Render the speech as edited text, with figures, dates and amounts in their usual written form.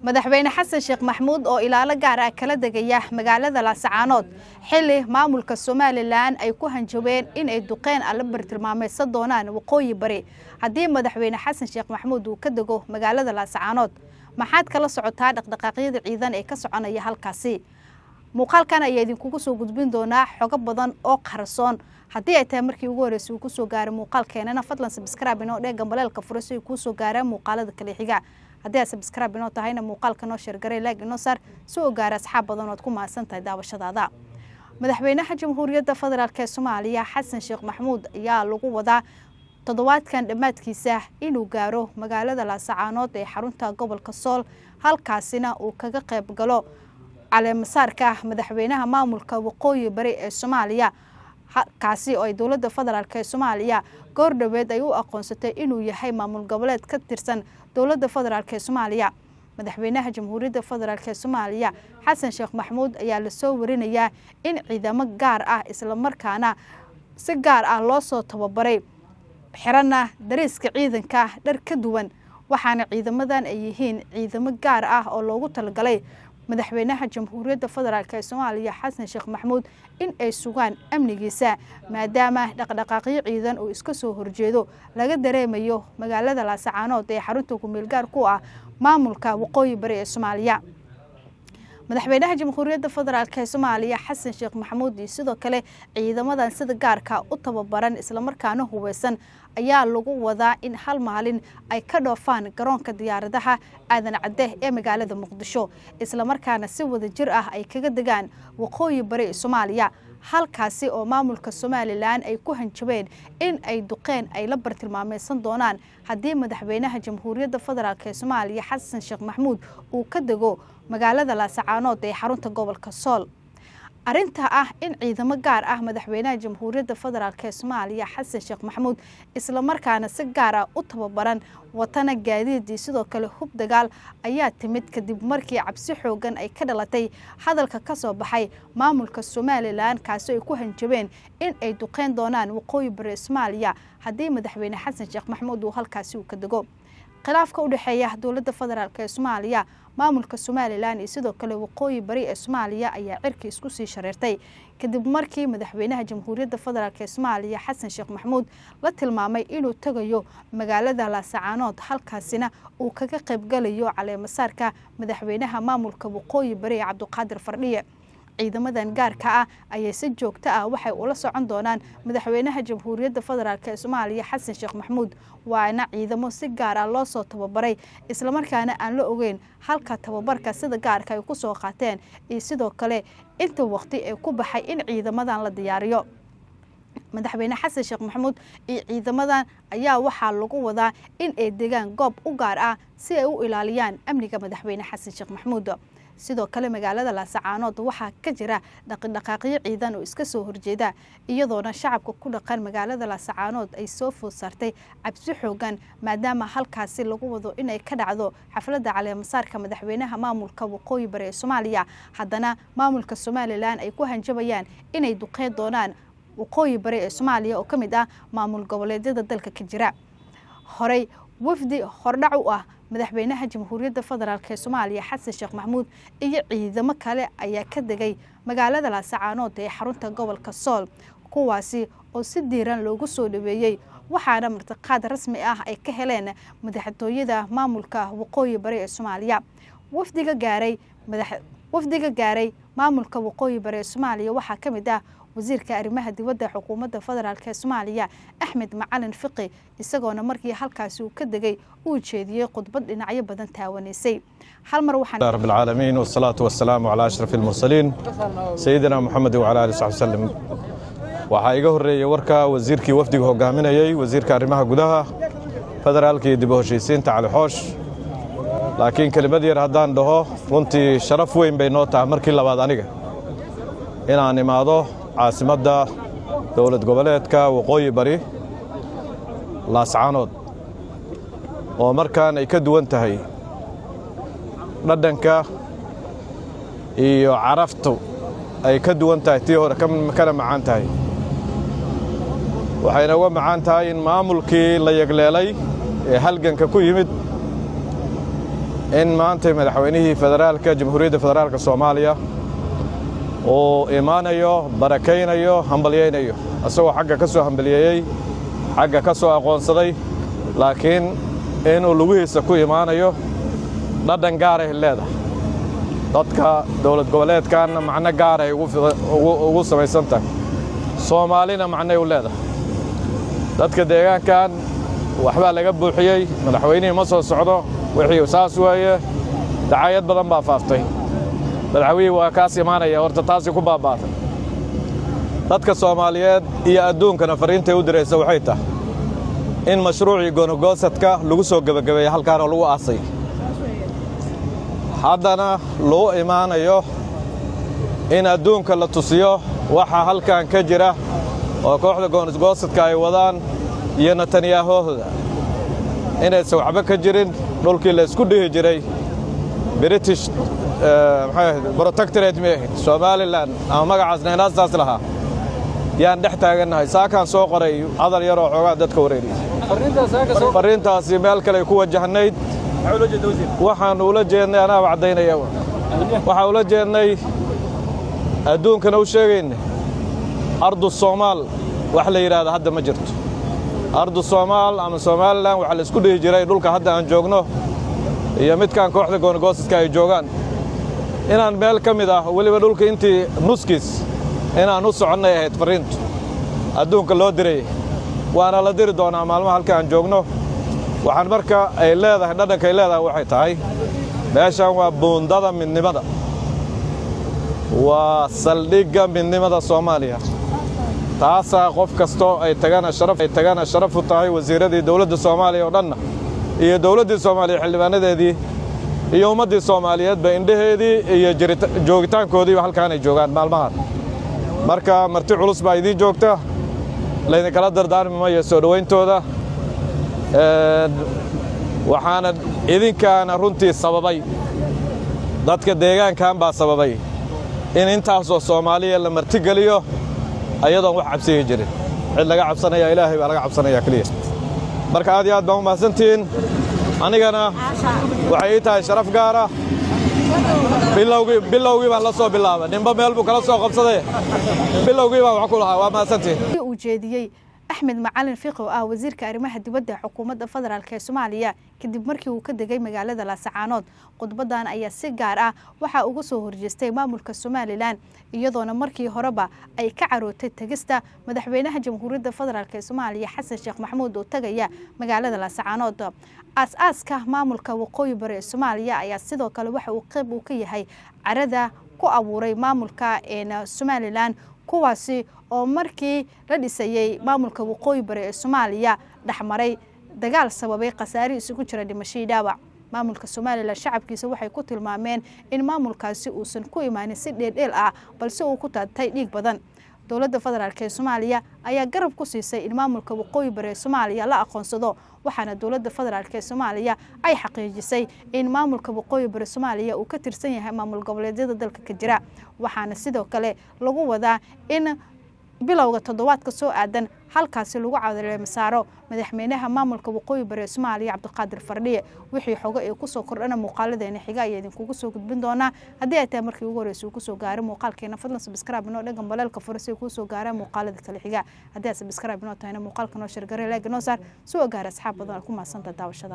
madaxweyne xasan sheekh maxamuud oo ilaalo gaar ah kala degaya magaalada Laascaanood xilli maamulka Soomaaliland ay ku hanjabeen in ay duqeen alla bartilmaameedsan doonaan waqooyi bari haddii madaxweyne xasan sheekh maxamuud uu ka dego magaalada Laascaanood maxaad kala socotaa dhaqdhaqaaqyada ciidan ee ka soconaya halkaasi muuqaalkan ayaa idinku soo gudbin doonaa xogo badan oo qarsoon haddii ay tahay markii ugu horeysay uu ku soo gaaray muuqaalkeenana fadlan subscribe inoo dhig gambaleelka furasay ku soo gaaraa muuqaalada kale xiga haddii aad subscribe inoo tahayna muuqaalka noo share garay like inoo saar soo gaara asxaab badan oo ku maasan tahay daawashadaada madaxweynaha jamhuuriyadda federaalka ee Soomaaliya xasan sheekh maxamuud ayaa lagu wadaa toddobaadkan dhamaadkiisa inuu gaaro magaalada Laascaanood ee xarunta gobolka Sool halkaasina uu kaga qayb galo caleemasaarka madaxweynaha maamulka waqooyi bari ee Soomaaliya kaasi oo ay dawladda federaalka ee Soomaaliya goor dhaweed ay u aqoonsatay inuu yahay maamul goboleed ka tirsan dawladda federaalka ee Soomaaliya madaxweynaha jamhuuriyadda federaalka ee Soomaaliya xasan sheekh maxamuud ayaa la soo warinayaa in ciidamo gaar ah isla markaana si gaar ah loo soo tababaray xirana dariiska ciidanka dhar ka duwan waxaana ciidamadan ay yihiin ciidamo gaar ah oo loogu talagalay madaxweynaha jamhuuriyadda federaalka ee Soomaaliya xasan sheekh maxamuud in ay sugaan amnigiisa maadaama dhaqdhaqaaqyo ciidan oo iska soo horjeedo laga dareemayo magaalada Laascaanood ee xarunta ku meel gaar ku ah maamulka waqooyi bari ee Soomaaliya madaxweynaha jamhuuriyadda federaalka ee Soomaaliya xasan sheekh maxamuud sidoo kale ciidamadan sida gaarka u tababaran isla markaana hubeysan ayaa lagu wadaa in hal maalin ay ka dhoofaan garoonka diyaaradaha aadan cadde ee magaalada Muqdisho isla markaana si wada jir ah ay kaga degaan waqooyi bari ee Soomaaliya halkaasi oo maamulka Soomaaliland ay ku hanjabeen in ay duqeen ay la bartilmaameedsan doonaan haddii madaxweynaha jamhuuriyadda federaalka ee Soomaaliya xasan sheekh maxamuud uu ka dego magaalada Laascaanood ee xarunta gobolka Sool arinta ah in ciidamo gaar ah madaxweynaha jamhuuriyadda federaalka ee Soomaaliya xasan sheekh maxamuud isla markaana si gaar ah u tababaran watana gaadiidii sidoo kale hub dagaal ayaa timid kadib markii cabsi xoogan ay ka dhalatay hadalka ka soo baxay maamulka Soomaaliland kaasi ay ku hanjabeen in ay duqeen doonaan waqooyi bari Soomaaliya haddii madaxweyne xasan sheekh maxamuud uu halkaasi uu ka dego khilaafka u dhaxeeya dawladda federaalka ee Soomaaliya maamulka Soomaaliland iyo sidoo kale waqooyi bari ee Soomaaliya ayaa cirki isku sii shareertay kadib markii madaxweynaha jamhuuriyadda federaalka ee Soomaaliya xasan sheekh maxamuud la tilmaamay inuu tagayo magaalada Laascaanood halkaasina uu kaga qayb galayo caleemasaarka madaxweynaha maamulka waqooyi bari Cabdiqaadir Fardhiye ciidamadan gaarka ah ayay si joogto ah waxay ula socon doonaan madaxweynaha jamhuuriyadda federaalka ee Soomaaliya xasan sheekh maxamuud waana ciidamo si gaar ah loo soo tababaray isla markaana aan la ogeyn halka tababarka sida gaarka ay ku soo qaateen iyo sidoo kale inta waqti ay ku baxay in ciidamadan la diyaariyo madaxweyne xasan sheekh maxamuud iyo ciidamadan ayaa waxaa lagu wadaa in ay degaan goob u gaar ah si ay u ilaaliyaan amniga madaxweyne xasan sheekh maxamuud sidoo kale magaalada Laascaanood waxaa ka jira dhaqdhaqaaqyo ciidan oo iska soo horjeeda iyadoona shacabka ku dhaqan magaalada Laascaanood ay soo food saartay cabsi xoogan maadaama halkaasi lagu wado in ay ka dhacdo xafladda caleemasaarka madaxweynaha maamulka waqooyi bari ee Soomaaliya haddana maamulka Soomaaliland ay ku hanjabayaan inay duqeyn doonaan waqooyi bari ee Soomaaliya oo kamid ah maamul goboleedyada dalka ka jira horey wafdi hordhac u ah madaxweynaha jamhuuriyadda federaalka ee Soomaaliya xasan sheekh maxamuud iyo ciidamo kale ayaa ka degay magaalada Laascaanood ee xarunta gobolka Sool kuwaasi oo si diiran loogu soo dhaweeyay waxaana martiqaad rasmi ah ay ka heleen madaxtooyada maamulka waqooyi bari ee Soomaaliya wafdiga gaaray maamulka waqooyi bari ee Soomaaliya waxaa kamid ah wasiirka arrimaha dibadda xukuumadda federaalka ee Soomaaliya Axmed Macalin Fiqi isagoona markii halkaasi uu ka degay uu jeediyay khudbad dhinacyo badan taawaneysay hal mar waxaan rabbil caalamiin wasalaatu wasalaamu ala ashrafil mursaliin sayyidina Muhammad wa ala alihi wa sallam waxa iga horeeyay warka wasiirkii wafdiga hogaaminayay wasiirka arrimaha gudaha federaalka iyo dib u heshiisiinta Cali Xoosh laakiin kelimad yar haddaan dhaho runtii sharaf weyn bay noo tahay markii labaad aniga inaan imaado caasimadda dawlad goboleedka waqooyi bari Laascaanood oo markaan ay ka duwan tahay dhadhanka iyo caraftu ay ka duwan tahay tii hore kana macaan tahay waxayna uga macaan tahay in maamulkii la yagleelay ee halganka ku yimid in maanta madaxweynihii federaalka jamhuuriyadda federaalka Soomaaliya oo imaanayo barakeynayo hambalyeeyo asagoo xagga ka soo hambalyeeyay xagga ka soo aqoonsaday laakiin inuu lugihiisa ku imaanayo dhadhan gaar ah leedahay dadka dawlad goboleedkan macna gaar ah ugu samaysan tahay Soomaalina macna u leedahay dadka deegaankan waxba laga buuxiyay madaxweynaha ma soo socdo wixii saas weeye dacayad badan baa faaftay madaxweynaha waa kaas imaanaya horta taasi ku baabaatay dadka Soomaaliyeed iyo adduunkana fariinta u diraysa waxay tahay in mashruuci go'aan-goosadka lagu soo gabagabeeyay halkaan oo lagu aasay haddana loo imaanayo in adduunka la tusiyo waxa halkaan ka jira oo kooxda go'aan-goosadka ay wadaan iyo Netanyahu inaysan waxba ka jirin dhulkii la isku dhihi jiray British protectorate Somaliland ama magacaasna inaasaas lahaa yaan dhex taaganahay saakaan soo qoray hadal yar oo xoogaa dadka wareeriyay fariintaasi meel kale ku wajahnayd waxaan ula jeednay anaa wacdaynaya waxaan ula jeednay adduunkana u sheegaynay ardu Soomaal wax la yiraahdo hadda ma jirto ardu Soomaal ama Somaliland waxa la isku dhihi jiray dhulka hadda aan joogno iyo midkaan kooxda go'aan-goosadka ay joogaan inaan meel ka mid ah waliba dhulka intii nuskiis inaan u soconay ahayd fariintu adduunka loo diray waana la diri doonaa maalmaha halka aan joogno waxaan marka ay leedahay dhadhanka ay leedahay waxay tahay meeshan waa buundada midnimada waa saldhigga midnimada Soomaaliya taasa qof kasto ay tagana sharaf u tahay wasiiradii dawladda Soomaaliya oo dhan iyo dawladda Soomaaliya xildhibaanadeedii iyo ummadii Soomaaliyeed ba indhaheedii iyo joogitaankoodii halkaan ay joogaan maalmahan marka marti culus baa idin joogta layna kala dardaarmayo soo dhawayntooda waxaana idinkaana runtii sababay dadka deegaankan baa sababay in intaas oo Soomaaliya la marti galiyo ayadoo wax cabsiga jirin cid laga cabsanaya Ilaahay baa laga cabsanaya kaliya marka aad iyo aad baan u mahadsantiin anigana waxay tahay sharaf gaar ah bilowgii baan la soo bilaabay nimba meel buu kala soo qabsaday bilowgii baan wax ku lahaa waa mahadsantiin uu jeediyay Axmed Macalin Fiqo wasiirka arrimaha dibadda xukuumadda federaalka ee Soomaaliya kadib markii uu ka degay magaalada Laascaanood khudbadan ayaa si gaar ah waxa ugu soo horjeestay maamulka Somaliland iyadoona markii horeba ay ka carootay tagista madaxweynaha jamhuuriyadda federaalka ee Soomaaliya Xasan Sheekh Maxamuud oo tagaya magaalada Laascaanood aas-aaska maamulka waqooyi bari ee Soomaaliya ayaa sidoo kale waxa uu qayb u ka yahay carada ku abuuray maamulka Somaliland kuwaasi oo markii la dhisayay maamulka waqooyi bari ee Soomaaliya dhaxmaray dagaal sababay qasaari isugu jira dhimasho dhaawac maamulka Somaliland shacabkiisa waxay ku tilmaameen in maamulkaasi uusan ku imaanin si dheedheel ah balse uu ku taatay dhiig badan dawladda federaalka ee Soomaaliya ayaa garab ku siisay in maamulka waqooyi bari ee Soomaaliya la aqoonsado waxaana dawladda federaalka ee Soomaaliya ay xaqiijisay in maamulka waqooyi bari Soomaaliya uu ka tirsan yahay maamul goboleedyada dalka ka jira waxaana sidoo kale lagu wadaa in bilowga toddobaadka soo aadan halkaasi lagu cadareemo saaro madaxweynaha maamulka waqooyi bari Soomaaliya Cabdiqaadir Fardhiye wixii xogo ay ku soo kordhana muuqaaladeena xiga ay idin kugu soo gudbin doona hadii ay tahay markii ugu horeysay ku soo gaaray muuqaalkeena fadlan subscribe inoo dhagan balaalka furasay ku soo gaaray muuqaalada kale xiga hadii aad subscribe inoo tahayna muuqaalka noo share garay like noo saar soo gaar asxaab badan ku maasanta daawashada